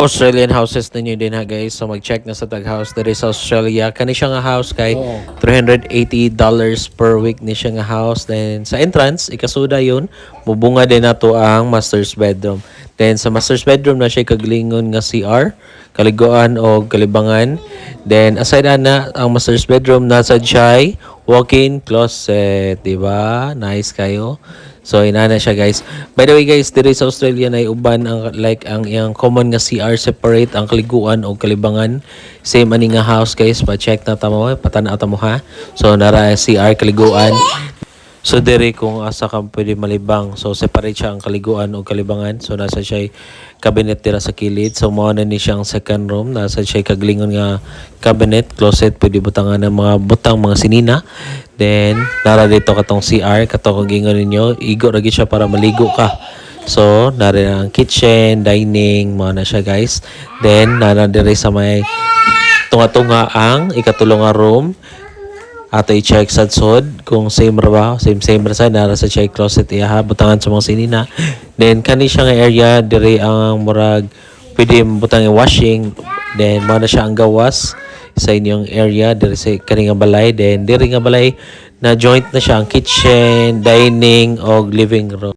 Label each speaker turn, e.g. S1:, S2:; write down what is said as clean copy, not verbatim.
S1: Australian houses ninyo din ha guys. So mag-check na sa tag house diri sa Australia. Kani siya nga house kay $380 per week ni siya nga house. Then sa entrance, ikasuda yun, mubunga din nato ang master's bedroom. Then sa master's bedroom na siya kaglingon nga CR, kaliguan o kalibangan. Then aside na ang master's bedroom nasa siya walk-in closet, di ba? Nice kayo. So inana siya guys. By the way guys, diri sa Australia na uban ang like ang iyang common nga CR separate ang kaliguan o kalibangan. Same ani nga house guys, pa-check na tamo, patanaw tamo ha. So nara CR kaliguan. So diri kung asa ka pwede malibang. So separate siya ang kaliguan o kalibangan. So nasa siya cabinet dira sa kilid. So mao na ni siyang second room. Nasa siya kaglingon nga cabinet, closet, pwede butangan ng mga butang, mga sinina. Then nara dito katong CR, katong gingon ninyo, igo ra gyud siya para maligo ka. So nara ang kitchen, dining, mao na siya guys. Then nara diri sa may tunga-tunga ang ikatulong nga room. Ato i-check sa sod kung same ra ba, same ra sa nara sa check closet iya butangan sa mga sinina. Then kani siya nga area diri ang murag pwede butang washing. Then mao na siya ang gawas sa inyong area diri sa kani nga balay. Then diri nga balay na joint na siya ang kitchen, dining o living room.